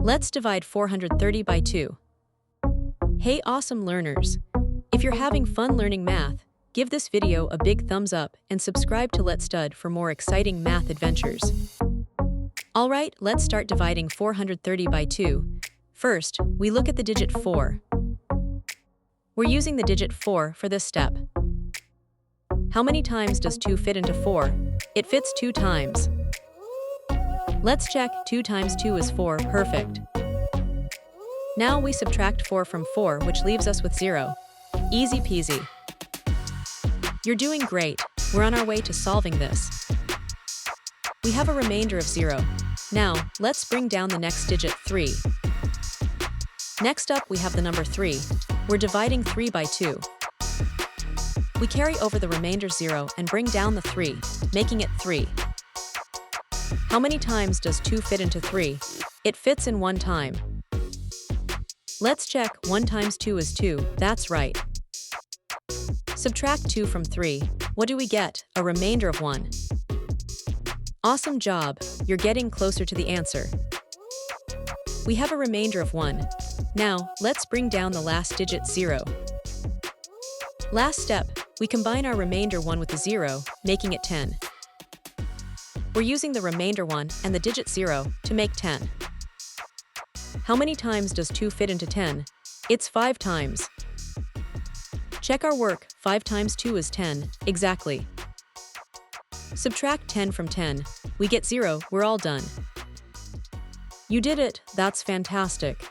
Let's divide 430 by 2. Hey awesome learners! If you're having fun learning math, give this video a big thumbs up and subscribe to Let's Stud for more exciting math adventures. Alright, let's start dividing 430 by 2. First, we look at the digit 4. We're using the digit 4 for this step. How many times does 2 fit into 4? It fits 2 times. Let's check. 2 times 2 is 4, perfect. Now we subtract 4 from 4, which leaves us with 0. Easy peasy. You're doing great. We're on our way to solving this. We have a remainder of 0. Now, let's bring down the next digit, 3. Next up, we have the number 3. We're dividing 3 by 2. We carry over the remainder 0 and bring down the 3, making it 3. How many times does 2 fit into 3? It fits in 1 time. Let's check. 1 times 2 is 2, that's right. Subtract 2 from 3. What do we get? A remainder of 1. Awesome job, you're getting closer to the answer. We have a remainder of 1. Now, let's bring down the last digit, 0. Last step, we combine our remainder 1 with the 0, making it 10. We're using the remainder 1 and the digit 0 to make 10. How many times does 2 fit into 10? It's 5 times. Check our work. 5 times 2 is 10, exactly. Subtract 10 from 10. We get 0, we're all done. You did it, that's fantastic.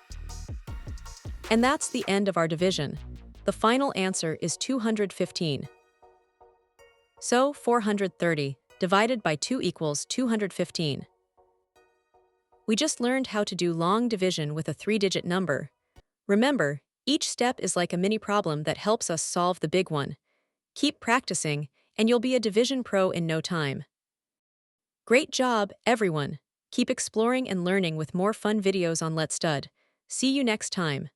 And that's the end of our division. The final answer is 215. So, 430 divided by 2 equals 215. We just learned how to do long division with a 3-digit number. Remember, each step is like a mini problem that helps us solve the big one. Keep practicing, and you'll be a division pro in no time. Great job, everyone! Keep exploring and learning with more fun videos on Let's Stud. See you next time.